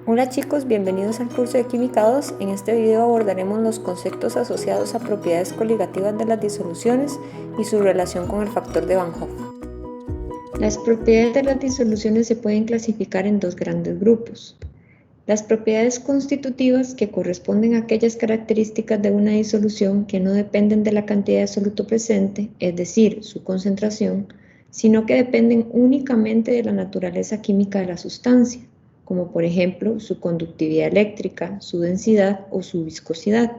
Hola chicos, bienvenidos al curso de Química 2. En este video abordaremos los conceptos asociados a propiedades coligativas de las disoluciones y su relación con el factor de Van Hoff. Las propiedades de las disoluciones se pueden clasificar en dos grandes grupos. Las propiedades constitutivas, que corresponden a aquellas características de una disolución que no dependen de la cantidad de soluto presente, es decir, su concentración, sino que dependen únicamente de la naturaleza química de la sustancia, como por ejemplo su conductividad eléctrica, su densidad o su viscosidad.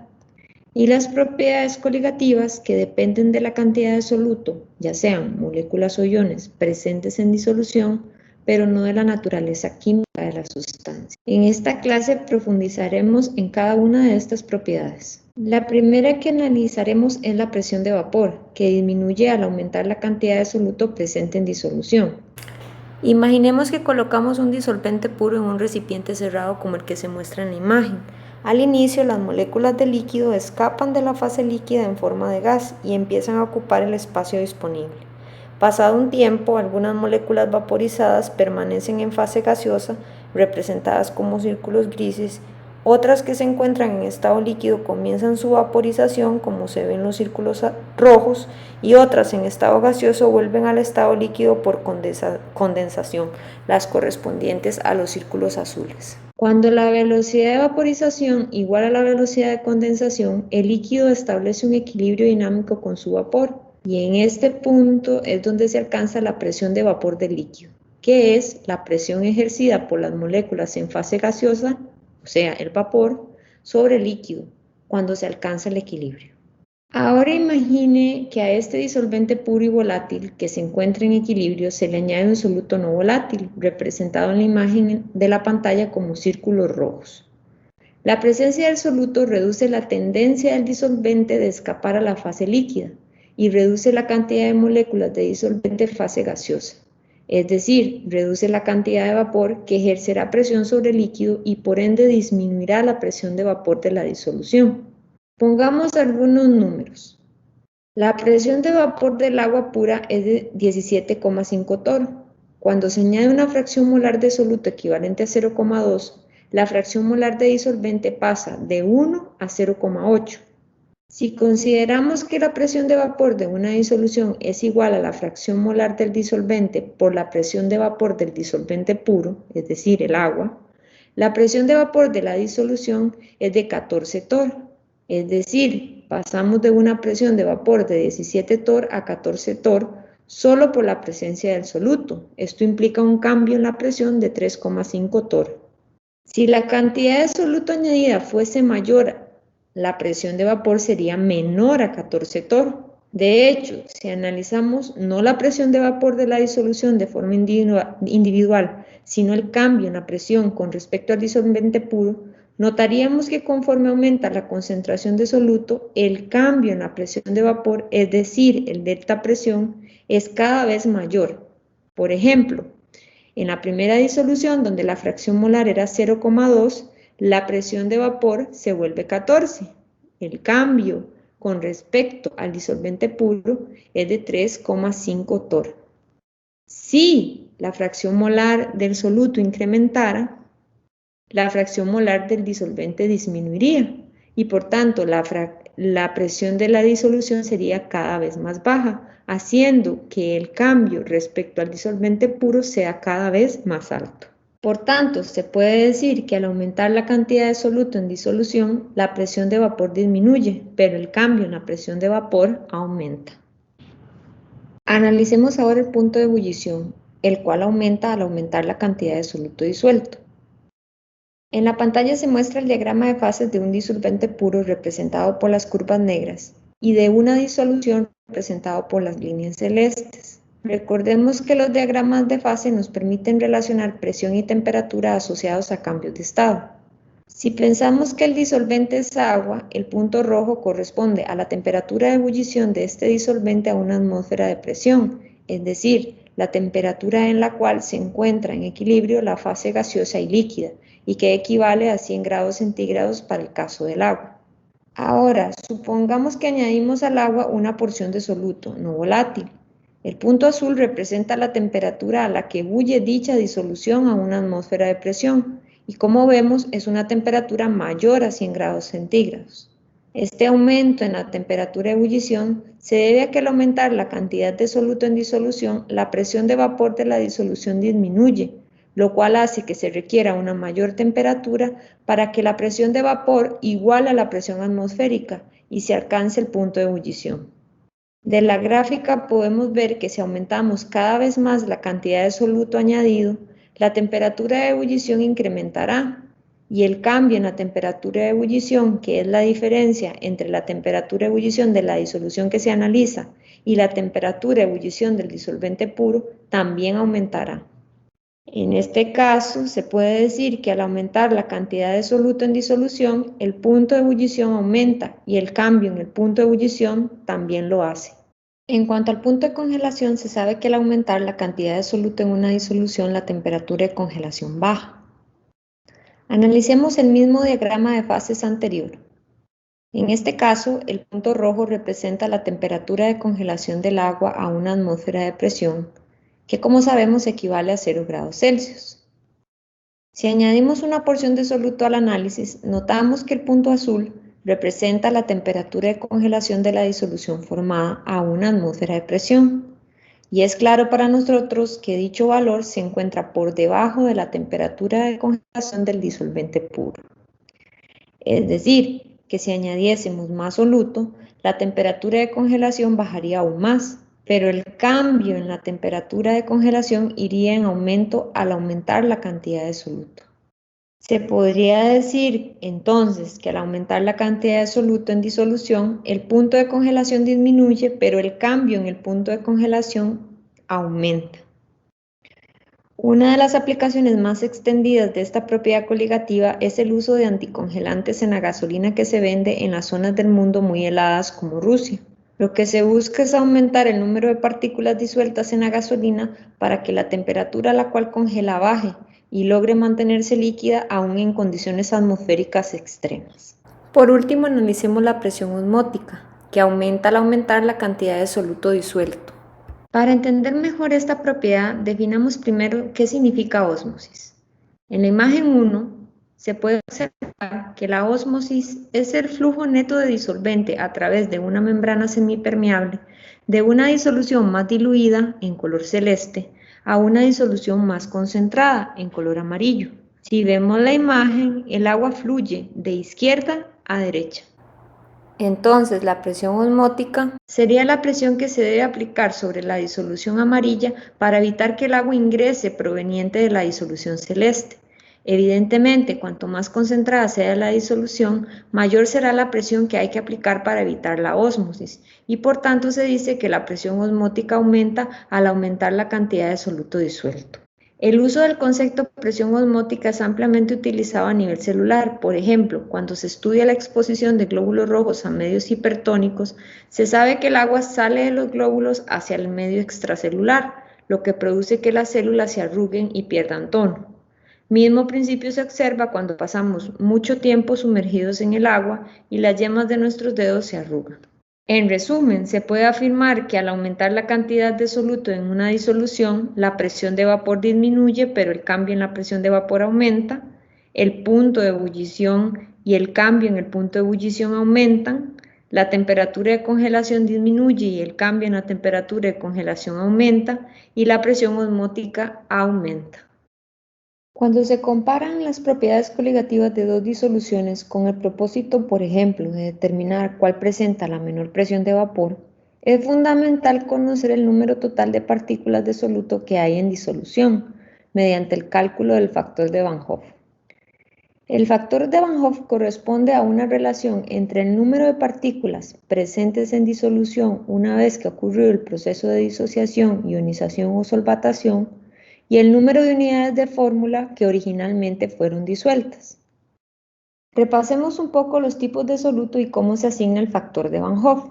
Y las propiedades coligativas, que dependen de la cantidad de soluto, ya sean moléculas o iones presentes en disolución, pero no de la naturaleza química de la sustancia. En esta clase profundizaremos en cada una de estas propiedades. La primera que analizaremos es la presión de vapor, que disminuye al aumentar la cantidad de soluto presente en disolución. Imaginemos que colocamos un disolvente puro en un recipiente cerrado como el que se muestra en la imagen. Al inicio, las moléculas de líquido escapan de la fase líquida en forma de gas y empiezan a ocupar el espacio disponible. Pasado un tiempo, algunas moléculas vaporizadas permanecen en fase gaseosa, representadas como círculos grises. Otras que se encuentran en estado líquido comienzan su vaporización, como se ven los círculos rojos, y otras en estado gaseoso vuelven al estado líquido por condensación, las correspondientes a los círculos azules. Cuando la velocidad de vaporización igual a la velocidad de condensación, el líquido establece un equilibrio dinámico con su vapor, y en este punto es donde se alcanza la presión de vapor del líquido, que es la presión ejercida por las moléculas en fase gaseosa, o sea, el vapor, sobre el líquido, cuando se alcanza el equilibrio. Ahora imagine que a este disolvente puro y volátil que se encuentra en equilibrio se le añade un soluto no volátil, representado en la imagen de la pantalla como círculos rojos. La presencia del soluto reduce la tendencia del disolvente de escapar a la fase líquida y reduce la cantidad de moléculas de disolvente en fase gaseosa. Es decir, reduce la cantidad de vapor que ejercerá presión sobre el líquido y por ende disminuirá la presión de vapor de la disolución. Pongamos algunos números. La presión de vapor del agua pura es de 17,5 torr. Cuando se añade una fracción molar de soluto equivalente a 0,2, la fracción molar de disolvente pasa de 1 a 0,8. Si consideramos que la presión de vapor de una disolución es igual a la fracción molar del disolvente por la presión de vapor del disolvente puro, es decir, el agua, la presión de vapor de la disolución es de 14 torr, es decir, pasamos de una presión de vapor de 17 torr a 14 torr solo por la presencia del soluto. Esto implica un cambio en la presión de 3,5 torr. Si la cantidad de soluto añadida fuese mayor, la presión de vapor sería menor a 14 torr. De hecho, si analizamos no la presión de vapor de la disolución de forma individual, sino el cambio en la presión con respecto al disolvente puro, notaríamos que conforme aumenta la concentración de soluto, el cambio en la presión de vapor, es decir, el delta presión, es cada vez mayor. Por ejemplo, en la primera disolución, donde la fracción molar era 0,2, la presión de vapor se vuelve 14. El cambio con respecto al disolvente puro es de 3,5 torr. Si la fracción molar del soluto incrementara, la fracción molar del disolvente disminuiría y por tanto la presión de la disolución sería cada vez más baja, haciendo que el cambio respecto al disolvente puro sea cada vez más alto. Por tanto, se puede decir que al aumentar la cantidad de soluto en disolución, la presión de vapor disminuye, pero el cambio en la presión de vapor aumenta. Analicemos ahora el punto de ebullición, el cual aumenta al aumentar la cantidad de soluto disuelto. En la pantalla se muestra el diagrama de fases de un disolvente puro representado por las curvas negras y de una disolución representado por las líneas celestes. Recordemos que los diagramas de fase nos permiten relacionar presión y temperatura asociados a cambios de estado. Si pensamos que el disolvente es agua, el punto rojo corresponde a la temperatura de ebullición de este disolvente a una atmósfera de presión, es decir, la temperatura en la cual se encuentra en equilibrio la fase gaseosa y líquida, y que equivale a 100 grados centígrados para el caso del agua. Ahora, supongamos que añadimos al agua una porción de soluto no volátil. El punto azul representa la temperatura a la que ebulle dicha disolución a una atmósfera de presión y como vemos es una temperatura mayor a 100 grados centígrados. Este aumento en la temperatura de ebullición se debe a que al aumentar la cantidad de soluto en disolución, la presión de vapor de la disolución disminuye, lo cual hace que se requiera una mayor temperatura para que la presión de vapor iguale a la presión atmosférica y se alcance el punto de ebullición. De la gráfica podemos ver que si aumentamos cada vez más la cantidad de soluto añadido, la temperatura de ebullición incrementará y el cambio en la temperatura de ebullición, que es la diferencia entre la temperatura de ebullición de la disolución que se analiza y la temperatura de ebullición del disolvente puro, también aumentará. En este caso, se puede decir que al aumentar la cantidad de soluto en disolución, el punto de ebullición aumenta y el cambio en el punto de ebullición también lo hace. En cuanto al punto de congelación, se sabe que al aumentar la cantidad de soluto en una disolución, la temperatura de congelación baja. Analicemos el mismo diagrama de fases anterior. En este caso, el punto rojo representa la temperatura de congelación del agua a una atmósfera de presión, que como sabemos equivale a 0 grados Celsius. Si añadimos una porción de soluto al análisis, notamos que el punto azul representa la temperatura de congelación de la disolución formada a una atmósfera de presión. Y es claro para nosotros que dicho valor se encuentra por debajo de la temperatura de congelación del disolvente puro. Es decir, que si añadiésemos más soluto, la temperatura de congelación bajaría aún más, pero el cambio en la temperatura de congelación iría en aumento al aumentar la cantidad de soluto. Se podría decir entonces que al aumentar la cantidad de soluto en disolución, el punto de congelación disminuye, pero el cambio en el punto de congelación aumenta. Una de las aplicaciones más extendidas de esta propiedad coligativa es el uso de anticongelantes en la gasolina que se vende en las zonas del mundo muy heladas como Rusia. Lo que se busca es aumentar el número de partículas disueltas en la gasolina para que la temperatura a la cual congela baje y logre mantenerse líquida aún en condiciones atmosféricas extremas. Por último, analicemos la presión osmótica, que aumenta al aumentar la cantidad de soluto disuelto. Para entender mejor esta propiedad, definamos primero qué significa ósmosis. En la imagen 1 se puede observar que la ósmosis es el flujo neto de disolvente a través de una membrana semipermeable de una disolución más diluida en color celeste a una disolución más concentrada en color amarillo. Si vemos la imagen, el agua fluye de izquierda a derecha. Entonces, la presión osmótica sería la presión que se debe aplicar sobre la disolución amarilla para evitar que el agua ingrese proveniente de la disolución celeste. Evidentemente, cuanto más concentrada sea la disolución, mayor será la presión que hay que aplicar para evitar la ósmosis, y por tanto se dice que la presión osmótica aumenta al aumentar la cantidad de soluto disuelto. El uso del concepto presión osmótica es ampliamente utilizado a nivel celular. Por ejemplo, cuando se estudia la exposición de glóbulos rojos a medios hipertónicos, se sabe que el agua sale de los glóbulos hacia el medio extracelular, lo que produce que las células se arruguen y pierdan tono. Mismo principio se observa cuando pasamos mucho tiempo sumergidos en el agua y las yemas de nuestros dedos se arrugan. En resumen, se puede afirmar que al aumentar la cantidad de soluto en una disolución, la presión de vapor disminuye, pero el cambio en la presión de vapor aumenta, el punto de ebullición y el cambio en el punto de ebullición aumentan, la temperatura de congelación disminuye y el cambio en la temperatura de congelación aumenta, y la presión osmótica aumenta. Cuando se comparan las propiedades coligativas de dos disoluciones con el propósito, por ejemplo, de determinar cuál presenta la menor presión de vapor, es fundamental conocer el número total de partículas de soluto que hay en disolución, mediante el cálculo del factor de Van Hoff. El factor de Van Hoff corresponde a una relación entre el número de partículas presentes en disolución una vez que ocurrió el proceso de disociación, ionización o solvatación, y el número de unidades de fórmula que originalmente fueron disueltas. Repasemos un poco los tipos de soluto y cómo se asigna el factor de Van Hoff.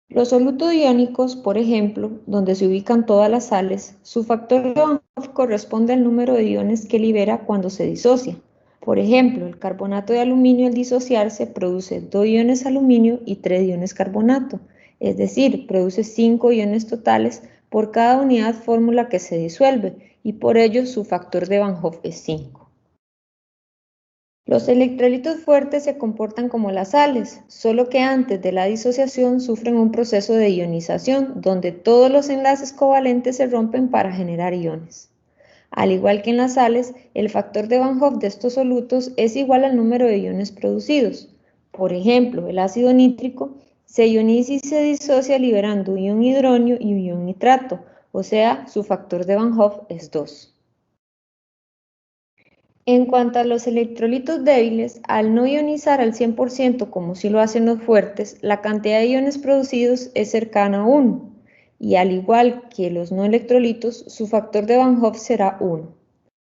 Los solutos iónicos, por ejemplo, donde se ubican todas las sales, su factor de Van Hoff corresponde al número de iones que libera cuando se disocia. Por ejemplo, el carbonato de aluminio al disociarse produce 2 iones aluminio y 3 iones carbonato, es decir, produce 5 iones totales por cada unidad fórmula que se disuelve, y por ello su factor de Van Hoff es 5. Los electrolitos fuertes se comportan como las sales, solo que antes de la disociación sufren un proceso de ionización, donde todos los enlaces covalentes se rompen para generar iones. Al igual que en las sales, el factor de Van Hoff de estos solutos es igual al número de iones producidos. Por ejemplo, el ácido nítrico se ioniza y se disocia liberando un ion hidronio y un ion nitrato, o sea, su factor de Van Hoff es 2. En cuanto a los electrolitos débiles, al no ionizar al 100% como si lo hacen los fuertes, la cantidad de iones producidos es cercana a 1, y al igual que los no electrolitos, su factor de Van Hoff será 1.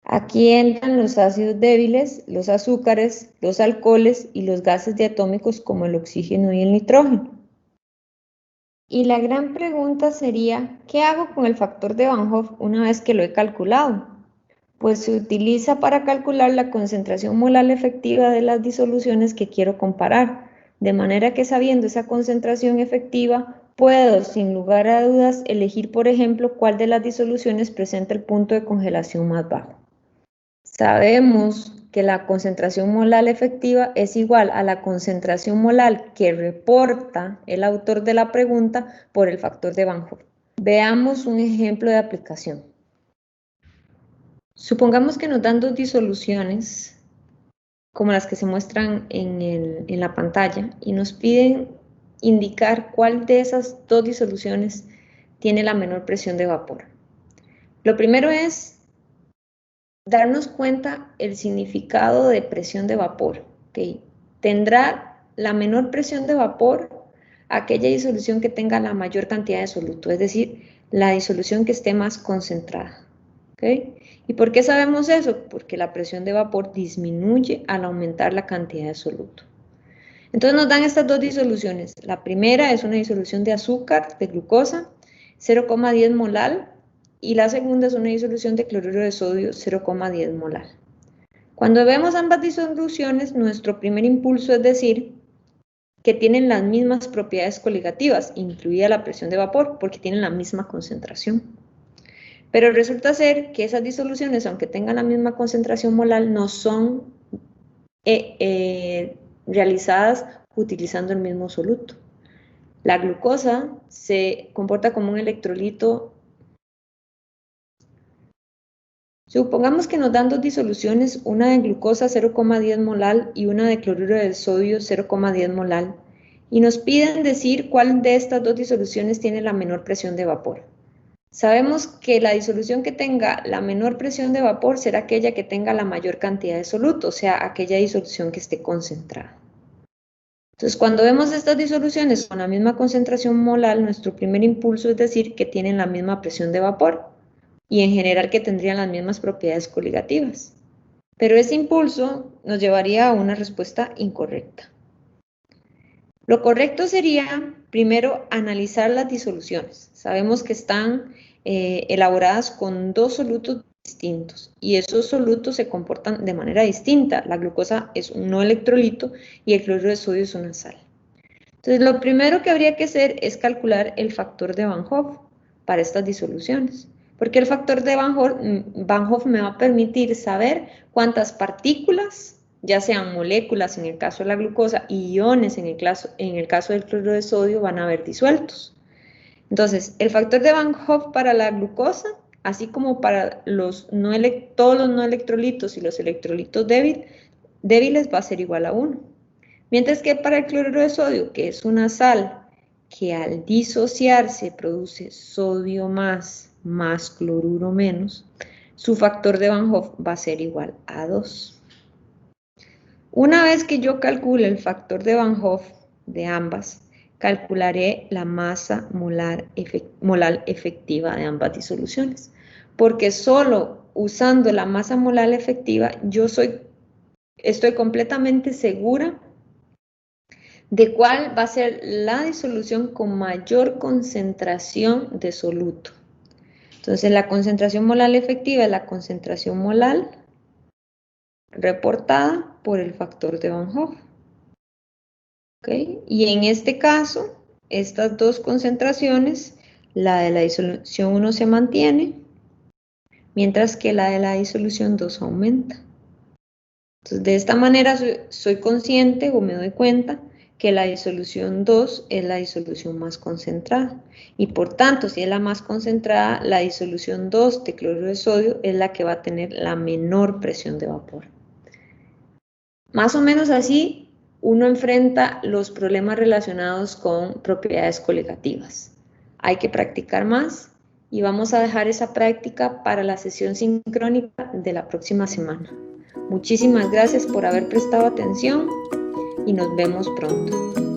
Aquí entran los ácidos débiles, los azúcares, los alcoholes y los gases diatómicos como el oxígeno y el nitrógeno. Y la gran pregunta sería, ¿qué hago con el factor de Van Hoff una vez que lo he calculado? Pues se utiliza para calcular la concentración molar efectiva de las disoluciones que quiero comparar, de manera que sabiendo esa concentración efectiva, puedo, sin lugar a dudas, elegir, por ejemplo, cuál de las disoluciones presenta el punto de congelación más bajo. Sabemos que la concentración molar efectiva es igual a la concentración molar que reporta el autor de la pregunta por el factor de Van Hoff. Veamos un ejemplo de aplicación. Supongamos que nos dan dos disoluciones, como las que se muestran en la pantalla, y nos piden indicar cuál de esas dos disoluciones tiene la menor presión de vapor. Lo primero es darnos cuenta el significado de presión de vapor. ¿Okay? Tendrá la menor presión de vapor aquella disolución que tenga la mayor cantidad de soluto, es decir, la disolución que esté más concentrada. ¿Okay? ¿Y por qué sabemos eso? Porque la presión de vapor disminuye al aumentar la cantidad de soluto. Entonces nos dan estas dos disoluciones. La primera es una disolución de azúcar, de glucosa, 0,10 molar, y la segunda es una disolución de cloruro de sodio, 0,10 molar. Cuando vemos ambas disoluciones, nuestro primer impulso es decir que tienen las mismas propiedades coligativas, incluida la presión de vapor, porque tienen la misma concentración. Pero resulta ser que esas disoluciones, aunque tengan la misma concentración molar, no son realizadas utilizando el mismo soluto. La glucosa se comporta como un electrolito. Supongamos que nos dan dos disoluciones, una de glucosa 0,10 molar y una de cloruro de sodio 0,10 molar, y nos piden decir cuál de estas dos disoluciones tiene la menor presión de vapor. Sabemos que la disolución que tenga la menor presión de vapor será aquella que tenga la mayor cantidad de soluto, o sea, aquella disolución que esté concentrada. Entonces, cuando vemos estas disoluciones con la misma concentración molar, nuestro primer impulso es decir que tienen la misma presión de vapor y en general que tendrían las mismas propiedades coligativas. Pero ese impulso nos llevaría a una respuesta incorrecta. Lo correcto sería, primero, analizar las disoluciones. Sabemos que están elaboradas con dos solutos distintos y esos solutos se comportan de manera distinta. La glucosa es un no electrolito y el cloruro de sodio es una sal. Entonces, lo primero que habría que hacer es calcular el factor de Van Hoff para estas disoluciones, porque el factor de Van Hoff me va a permitir saber cuántas partículas, ya sean moléculas en el caso de la glucosa y iones en el caso del cloruro de sodio, van a haber disueltos. Entonces, el factor de Van Hoff para la glucosa, así como para todos los no electrolitos y los electrolitos débiles, va a ser igual a 1. Mientras que para el cloruro de sodio, que es una sal que al disociarse produce sodio más cloruro menos, su factor de Van Hoff va a ser igual a 2. Una vez que yo calcule el factor de Van Hoff de ambas, calcularé la masa molar efectiva de ambas disoluciones, porque solo usando la masa molar efectiva yo estoy completamente segura de cuál va a ser la disolución con mayor concentración de soluto. Entonces, la concentración molar efectiva es la concentración molar reportada por el factor de Van Hoff. ¿Okay? Y en este caso, estas dos concentraciones, la de la disolución 1 se mantiene, mientras que la de la disolución 2 aumenta. Entonces, de esta manera soy consciente o me doy cuenta que la disolución 2 es la disolución más concentrada. Y por tanto, si es la más concentrada, la disolución 2 de cloruro de sodio es la que va a tener la menor presión de vapor. Más o menos así, uno enfrenta los problemas relacionados con propiedades coligativas. Hay que practicar más y vamos a dejar esa práctica para la sesión sincrónica de la próxima semana. Muchísimas gracias por haber prestado atención y nos vemos pronto.